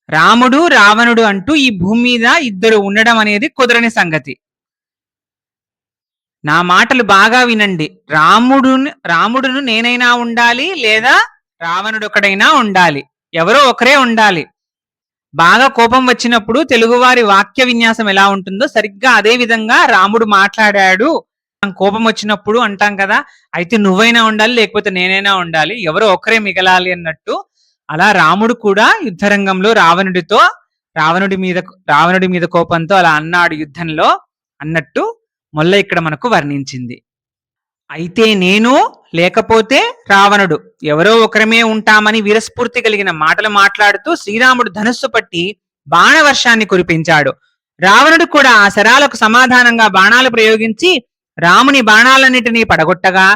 రాముడు రావణుడు అంటూ ఈ భూమి మీద ఇద్దరు ఉండడం అనేది కుదరని సంగతి. నా మాటలు బాగా వినండి. రాముడును నేనైనా ఉండాలి, లేదా రావణుడు ఒకడైనా ఉండాలి. ఎవరో ఒకరే ఉండాలి. బాగా కోపం వచ్చినప్పుడు తెలుగువారి వాక్య విన్యాసం ఎలా ఉంటుందో సరిగ్గా అదే విధంగా రాముడు మాట్లాడాడు. కోపం వచ్చినప్పుడు అంటాం కదా, అయితే నువ్వైనా ఉండాలి, లేకపోతే నేనైనా ఉండాలి, ఎవరో ఒకరే మిగలాలి అన్నట్టు. అలా రాముడు కూడా యుద్ధరంగంలో రావణుడి మీద కోపంతో అలా అన్నాడు యుద్ధంలో అన్నట్టు మొల్ల ఇక్కడ మనకు వర్ణించింది. అయితే నేను, లేకపోతే రావణుడు, ఎవరో ఒకరమే ఉంటామని వీరస్ఫూర్తి కలిగిన మాటలు మాట్లాడుతూ శ్రీరాముడు ధనుస్సు పట్టి బాణవర్షాన్ని కురిపించాడు. రావణుడు కూడా ఆ శరాలకు సమాధానంగా బాణాలు ప్రయోగించి రాముని బాణాలన్నిటినీ పడగొట్టగా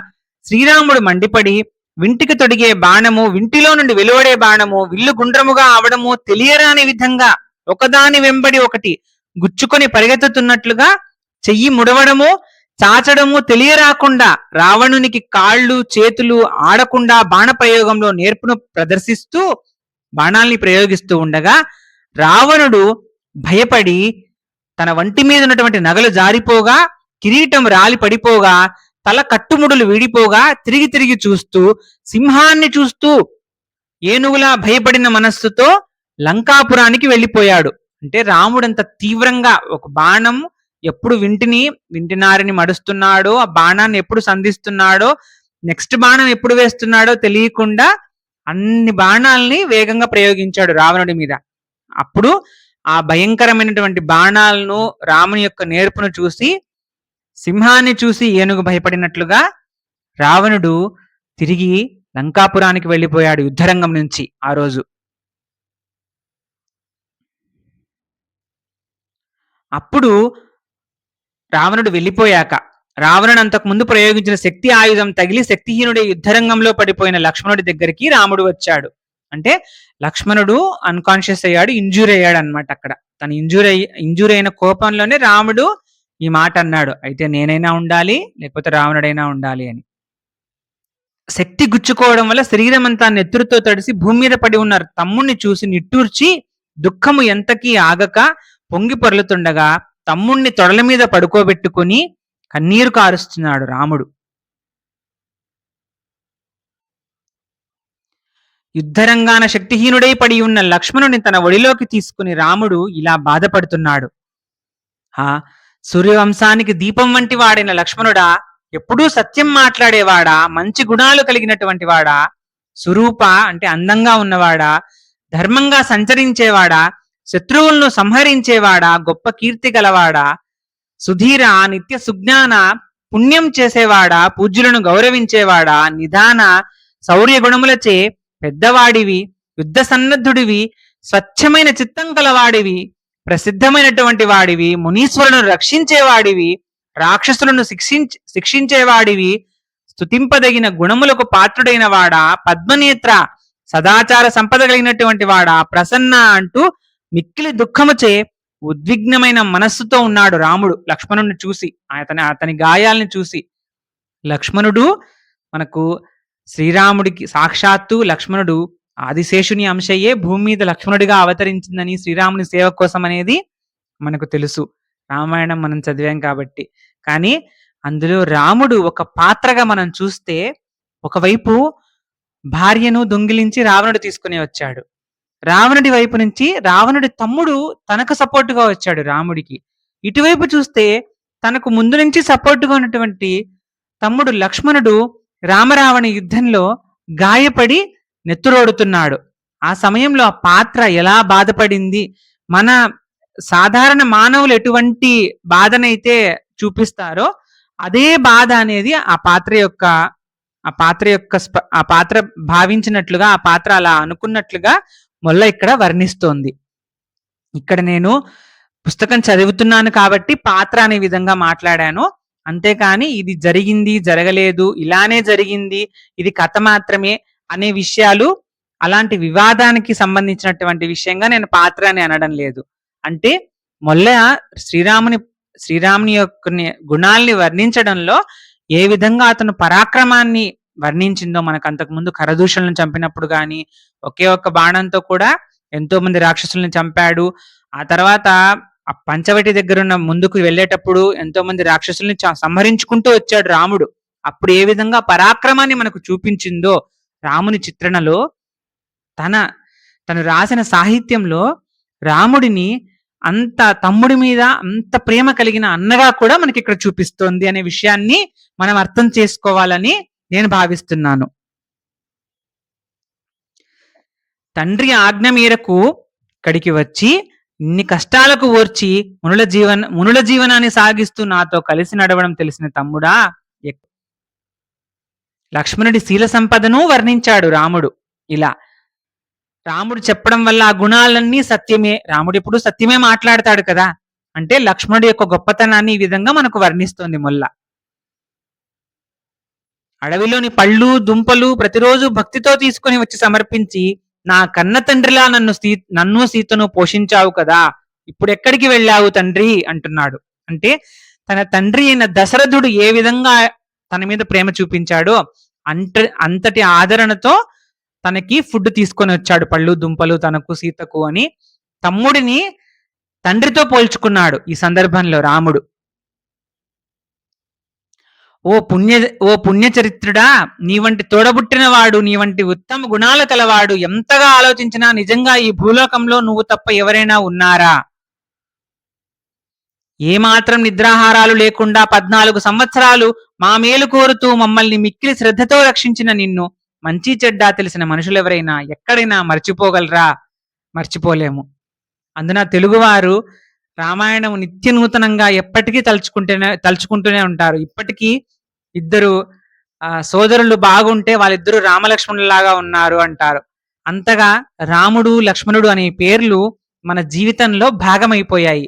శ్రీరాముడు మండిపడి వింటికి తొడిగే బాణము, వింటిలో నుండి వెలువడే బాణము విల్లు గుండ్రముగా అవడము తెలియరాని విధంగా ఒకదాని వెంబడి ఒకటి గుచ్చుకొని పరిగెత్తుతున్నట్లుగా చెయ్యి ముడవడము, చాచడము తెలియరాకుండా రావణునికి కాళ్ళు చేతులు ఆడకుండా బాణ ప్రయోగంలో నేర్పును ప్రదర్శిస్తూ బాణాల్ని ప్రయోగిస్తూ ఉండగా రావణుడు భయపడి తన వంటి మీద ఉన్నటువంటి నగలు జారిపోగా, కిరీటం రాలి పడిపోగా, తల కట్టుముడులు వీడిపోగా తిరిగి తిరిగి చూస్తూ, సింహాన్ని చూస్తూ ఏనుగులా భయపడిన మనస్సుతో లంకాపురానికి వెళ్ళిపోయాడు. అంటే రాముడంత తీవ్రంగా ఒక బాణం ఎప్పుడు వింటినారిని మడుస్తున్నాడో, ఆ బాణాన్ని ఎప్పుడు సంధిస్తున్నాడో, నెక్స్ట్ బాణం ఎప్పుడు వేస్తున్నాడో తెలియకుండా అన్ని బాణాలని వేగంగా ప్రయోగించాడు రావణుడి మీద. అప్పుడు ఆ భయంకరమైనటువంటి బాణాలను, రాముని యొక్క నేర్పును చూసి, సింహాన్ని చూసి ఏనుగు భయపడినట్లుగా రావణుడు తిరిగి లంకాపురానికి వెళ్ళిపోయాడు యుద్ధరంగం నుంచి ఆ రోజు. అప్పుడు రావణుడు వెళ్ళిపోయాక రావణుడు అంతకు ముందు ప్రయోగించిన శక్తి ఆయుధం తగిలి శక్తిహీనుడి యుద్ధరంగంలో పడిపోయిన లక్ష్మణుడి దగ్గరికి రాముడు వచ్చాడు. అంటే లక్ష్మణుడు అన్కాన్షియస్ అయ్యాడు, ఇంజూర్ అయ్యాడు అనమాట. అక్కడ తను ఇంజూర్ అయిన కోపంలోనే రాముడు ఈ మాట అన్నాడు, అయితే నేనైనా ఉండాలి, లేకపోతే రావణుడైనా ఉండాలి అని. శక్తి గుచ్చుకోవడం వల్ల శరీరం అంతా నెత్తురుతో తడిసి భూమి మీద పడి ఉన్న తమ్ముణ్ణి చూసి నిట్టూర్చి దుఃఖము ఎంతకీ ఆగక పొంగి పొరలుతుండగా తమ్ముణ్ణి తొడల మీద పడుకోబెట్టుకుని కన్నీరు కారుస్తున్నాడు రాముడు. యుద్ధరంగాన శక్తిహీనుడై పడి ఉన్న లక్ష్మణుని తన ఒడిలోకి తీసుకుని రాముడు ఇలా బాధపడుతున్నాడు. సూర్యవంశానికి దీపం వంటి వాడైన లక్ష్మణుడా, ఎప్పుడూ సత్యం మాట్లాడేవాడా, మంచి గుణాలు కలిగినటువంటి వాడా, సురూప అంటే అందంగా ఉన్నవాడా, ధర్మంగా సంచరించేవాడా, శత్రువులను సంహరించేవాడా, గొప్ప కీర్తి గలవాడా, సుధీర నిత్య సుజ్ఞాన పుణ్యం చేసేవాడా, పూజ్యులను గౌరవించేవాడా, నిదాన శౌర్య గుణములచే పెద్దవాడివి, యుద్ధ సన్నద్ధుడివి, స్వచ్ఛమైన చిత్తం కలవాడివి, ప్రసిద్ధమైనటువంటి వాడివి, మునీశ్వరులను రక్షించేవాడివి, రాక్షసులను శిక్షించేవాడివి, స్తుతింపదగిన గుణములకు పాత్రుడైన వాడా, పద్మనేత్ర సదాచార సంపద కలిగినటువంటి వాడా, ప్రసన్న అంటూ మిక్కిలి దుఃఖముచే ఉద్విగ్నమైన మనస్సుతో ఉన్నాడు రాముడు లక్ష్మణుడిని చూసి, అతని గాయాల్ని చూసి. లక్ష్మణుడు మనకు శ్రీరాముడికి సాక్షాత్తు లక్ష్మణుడు ఆదిశేషుని అంశయ్యే భూమి మీద లక్ష్మణుడిగా అవతరించిందని శ్రీరాముని సేవ కోసం అనేది మనకు తెలుసు, రామాయణం మనం చదివాం కాబట్టి. కానీ అందులో రాముడు ఒక పాత్రగా మనం చూస్తే, ఒకవైపు భార్యను దొంగిలించి రావణుడు తీసుకుని వచ్చాడు, రావణుడి వైపు నుంచి రావణుడి తమ్ముడు తనకు సపోర్టుగా వచ్చాడు రాముడికి. ఇటువైపు చూస్తే తనకు ముందు నుంచి సపోర్టుగా ఉన్నటువంటి తమ్ముడు లక్ష్మణుడు రామరావణ యుద్ధంలో గాయపడి నెత్తురోడుతున్నాడు. ఆ సమయంలో ఆ పాత్ర ఎలా బాధపడింది, మన సాధారణ మానవులు ఎటువంటి బాధనైతే చూపిస్తారో అదే బాధ అనేది ఆ పాత్ర భావించినట్లుగా, ఆ పాత్ర అలా అనుకున్నట్లుగా మొల్ల ఇక్కడ వర్ణిస్తోంది. ఇక్కడ నేను పుస్తకం చదువుతున్నాను కాబట్టి పాత్ర అనే విధంగా మాట్లాడాను, అంతేకాని ఇది జరిగింది జరగలేదు, ఇలానే జరిగింది, ఇది కథ మాత్రమే అనే విషయాలు, అలాంటి వివాదానికి సంబంధించినటువంటి విషయంగా నేను పాత్ర అని అనడం లేదు. అంటే మొల్ల శ్రీరాముని యొక్క గుణాల్ని వర్ణించడంలో ఏ విధంగా అతను పరాక్రమాన్ని వర్ణించిందో, మనకు అంతకు ముందు ఖరదూషణలను చంపినప్పుడు కానీ ఒకే ఒక్క బాణంతో కూడా ఎంతో మంది రాక్షసుల్ని చంపాడు. ఆ తర్వాత ఆ పంచవటి దగ్గరున్న ముందుకు వెళ్ళేటప్పుడు ఎంతో మంది రాక్షసుల్ని సంహరించుకుంటూ వచ్చాడు రాముడు. అప్పుడు ఏ విధంగా పరాక్రమాన్ని మనకు చూపించిందో రాముని చిత్రణలో తన తను రాసిన సాహిత్యంలో రాముడిని అంత తమ్ముడి మీద అంత ప్రేమ కలిగిన అన్నగా కూడా మనకి ఇక్కడ చూపిస్తోంది అనే విషయాన్ని మనం అర్థం చేసుకోవాలని నేను భావిస్తున్నాను. తండ్రి ఆజ్ఞ మేరకు ఇక్కడికి వచ్చి ఇన్ని కష్టాలకు ఓర్చి మునుల జీవనాన్ని సాగిస్తూ నాతో కలిసి నడవడం తెలిసిన తమ్ముడా. లక్ష్మణుడి శీల సంపదను వర్ణించాడు రాముడు. ఇలా రాముడు చెప్పడం వల్ల ఆ గుణాలన్నీ సత్యమే. రాముడు ఎప్పుడు సత్యమే మాట్లాడతాడు కదా. అంటే లక్ష్మణుడి యొక్క గొప్పతనాన్ని ఈ విధంగా మనకు వర్ణిస్తోంది మొల్ల. అడవిలోని పళ్ళు దుంపలు ప్రతిరోజు భక్తితో తీసుకుని వచ్చి సమర్పించి నా కన్న తండ్రిలా నన్ను సీతను పోషించావు కదా, ఇప్పుడు ఎక్కడికి వెళ్ళావు తండ్రి అంటున్నాడు. అంటే తన తండ్రి అయిన దశరథుడు ఏ విధంగా తన మీద ప్రేమ చూపించాడో అంతటి ఆదరణతో తనకి ఫుడ్ తీసుకొని వచ్చాడు, పళ్ళు దుంపలు తనకు సీతకు అని తమ్ముడిని తండ్రితో పోల్చుకున్నాడు ఈ సందర్భంలో రాముడు. ఓ పుణ్యచరిత్రుడా, నీ వంటి తోడబుట్టినవాడు, నీ వంటి ఉత్తమ గుణాలు కలవాడు ఎంతగా ఆలోచించినా నిజంగా ఈ భూలోకంలో నువ్వు తప్ప ఎవరైనా ఉన్నారా? ఏమాత్రం నిద్రాహారాలు లేకుండా 14 సంవత్సరాలు మా మేలు కోరుతూ మమ్మల్ని మిక్కిలి శ్రద్ధతో రక్షించిన నిన్ను మంచి చెడ్డ తెలిసిన మనుషులెవరైనా ఎక్కడైనా మర్చిపోగలరా? మర్చిపోలేము. అందున తెలుగువారు రామాయణం నిత్య నూతనంగా ఎప్పటికీ తలుచుకుంటూనే ఉంటారు. ఇప్పటికీ ఇద్దరు సోదరులు బాగుంటే వాళ్ళిద్దరూ రామలక్ష్మణులాగా ఉన్నారు అంటారు. అంతగా రాముడు లక్ష్మణుడు అనే పేర్లు మన జీవితంలో భాగమైపోయాయి.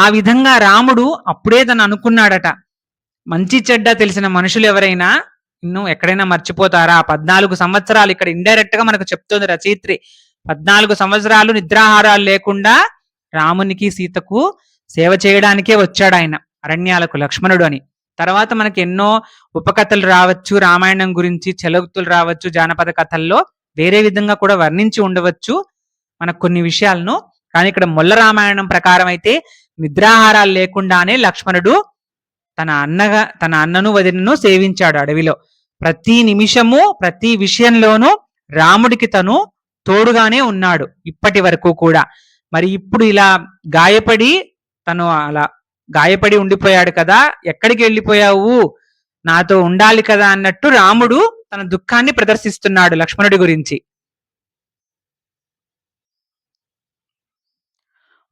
ఆ విధంగా రాముడు అప్పుడే తను అనుకున్నాడట, మంచి చెడ్డ తెలిసిన మనుషులు ఎవరైనా ఇన్ను ఎక్కడైనా మర్చిపోతారా? 14 సంవత్సరాలు ఇక్కడ ఇండైరెక్ట్ గా మనకు చెప్తోంది రచయిత్రి. 14 సంవత్సరాలు నిద్రాహారాలు లేకుండా రామునికి సీతకు సేవ చేయడానికే వచ్చాడు ఆయన అరణ్యాలకు లక్ష్మణుడు అని. తర్వాత మనకి ఎన్నో ఉపకథలు రావచ్చు, రామాయణం గురించి చెలగుతులు రావచ్చు, జానపద కథల్లో వేరే విధంగా కూడా వర్ణించి ఉండవచ్చు మనకు కొన్ని విషయాలను. కానీ ఇక్కడ మొల్ల రామాయణం ప్రకారం అయితే నిద్రాహారాలు లేకుండానే లక్ష్మణుడు తన అన్నను వదినను సేవించాడు అడవిలో. ప్రతి నిమిషము ప్రతి విషయంలోనూ రాముడికి తను తోడుగానే ఉన్నాడు ఇప్పటి వరకు కూడా. మరి ఇప్పుడు ఇలా గాయపడి ఉండిపోయాడు కదా, ఎక్కడికి వెళ్ళిపోయావు, నాతో ఉండాలి కదా అన్నట్టు రాముడు తన దుఃఖాన్ని ప్రదర్శిస్తున్నాడు లక్ష్మణుడి గురించి.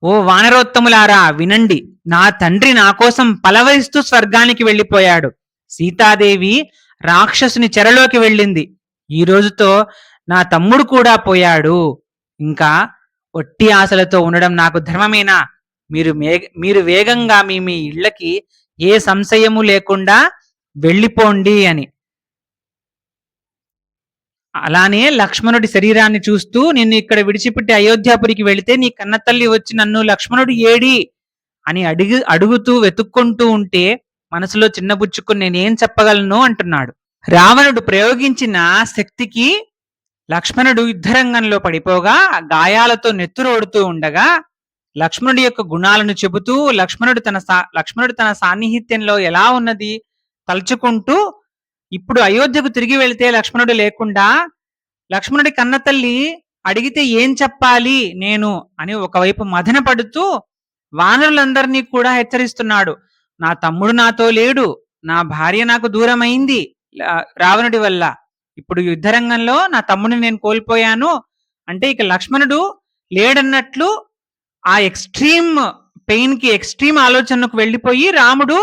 ఓ వానరోత్తములారా వినండి, నా తండ్రి నా కోసం పలవరిస్తూ స్వర్గానికి వెళ్ళిపోయాడు. సీతాదేవి రాక్షసుని చెరలోకి వెళ్ళింది. ఈ రోజుతో నా తమ్ముడు కూడా పోయాడు. ఇంకా ఒట్టి ఆశలతో ఉండడం నాకు ధర్మమేనా? మీరు వేగంగా మీ ఇళ్ళకి ఏ సంశయము లేకుండా వెళ్ళిపోండి అని. అలానే లక్ష్మణుడి శరీరాన్ని చూస్తూ, నిన్ను ఇక్కడ విడిచిపెట్టి అయోధ్యాపురికి వెళితే నీ కన్న తల్లి వచ్చి నన్ను లక్ష్మణుడు ఏడి అని అడుగుతూ వెతుక్కుంటూ ఉంటే మనసులో చిన్నబుచ్చుకుని నేనేం చెప్పగలను అంటున్నాడు. రావణుడు ప్రయోగించిన శక్తికి లక్ష్మణుడు యుద్ధరంగంలో పడిపోగా గాయాలతో నెత్తురోడుతూ ఉండగా లక్ష్మణుడి యొక్క గుణాలను చెబుతూ లక్ష్మణుడు తన సాన్నిహిత్యంలో ఎలా ఉన్నది తలుచుకుంటూ, ఇప్పుడు అయోధ్యకు తిరిగి వెళితే లక్ష్మణుడు లేకుండా లక్ష్మణుడి కన్నతల్లి అడిగితే ఏం చెప్పాలి నేను అని ఒకవైపు మదన పడుతూ వానరులందరినీ కూడా హెచ్చరిస్తున్నాడు. నా తమ్ముడు నాతో లేడు, నా భార్య నాకు దూరమైంది రావణుడి వల్ల, ఇప్పుడు యుద్ధరంగంలో నా తమ్ముడిని నేను కోల్పోయాను అంటే ఇక లక్ష్మణుడు లేడన్నట్లు ఆ ఎక్స్ట్రీమ్ పెయిన్ కి ఎక్స్ట్రీమ్ ఆలోచనకు వెళ్ళిపోయి రాముడు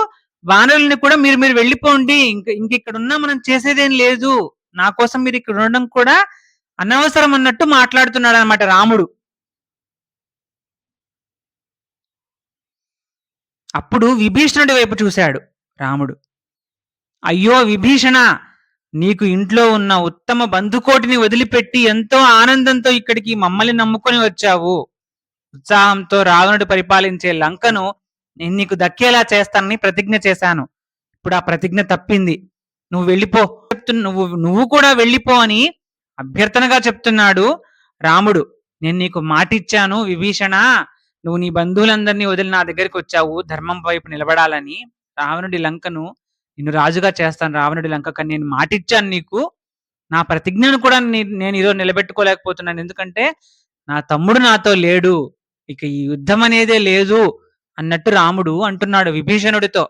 వానరుల్ని కూడా మీరు వెళ్ళిపోండి, ఇంక ఇక్కడ ఉన్నా మనం చేసేదేం లేదు, నా కోసం మీరు ఇక్కడ ఉండడం కూడా అనవసరం అన్నట్టు మాట్లాడుతున్నాడు అనమాట రాముడు. అప్పుడు విభీషణుడి వైపు చూశాడు రాముడు. అయ్యో విభీషణ, నీకు ఇంట్లో ఉన్న ఉత్తమ బంధుకోటిని వదిలిపెట్టి ఎంతో ఆనందంతో ఇక్కడికి మమ్మల్ని నమ్ముకొని వచ్చావు. ఉత్సాహంతో రావణుడు పరిపాలించే లంకను నేను నీకు దక్కేలా చేస్తానని ప్రతిజ్ఞ చేశాను. ఇప్పుడు ఆ ప్రతిజ్ఞ తప్పింది, నువ్వు వెళ్ళిపో, నువ్వు కూడా వెళ్ళిపో అని అభ్యర్థనగా చెప్తున్నాడు రాముడు, నేను నీకు మాటిచ్చాను విభీషణ, నువ్వు నీ బంధువులందరినీ వదిలి నా దగ్గరికి వచ్చావు ధర్మం వైపు నిలబడాలని. రావణుడి లంకను నిన్ను రాజుగా చేస్తాను, రావణుడి లంక, కానీ నేను మాటిచ్చాను నీకు. నా ప్రతిజ్ఞను కూడా నేను ఈరోజు నిలబెట్టుకోలేకపోతున్నాను. ఎందుకంటే నా తమ్ముడు నాతో లేడు, ఇక ఈ యుద్ధం అనేదే లేదు అన్నట్టు రాముడు అంటున్నాడు విభీషణుడితో.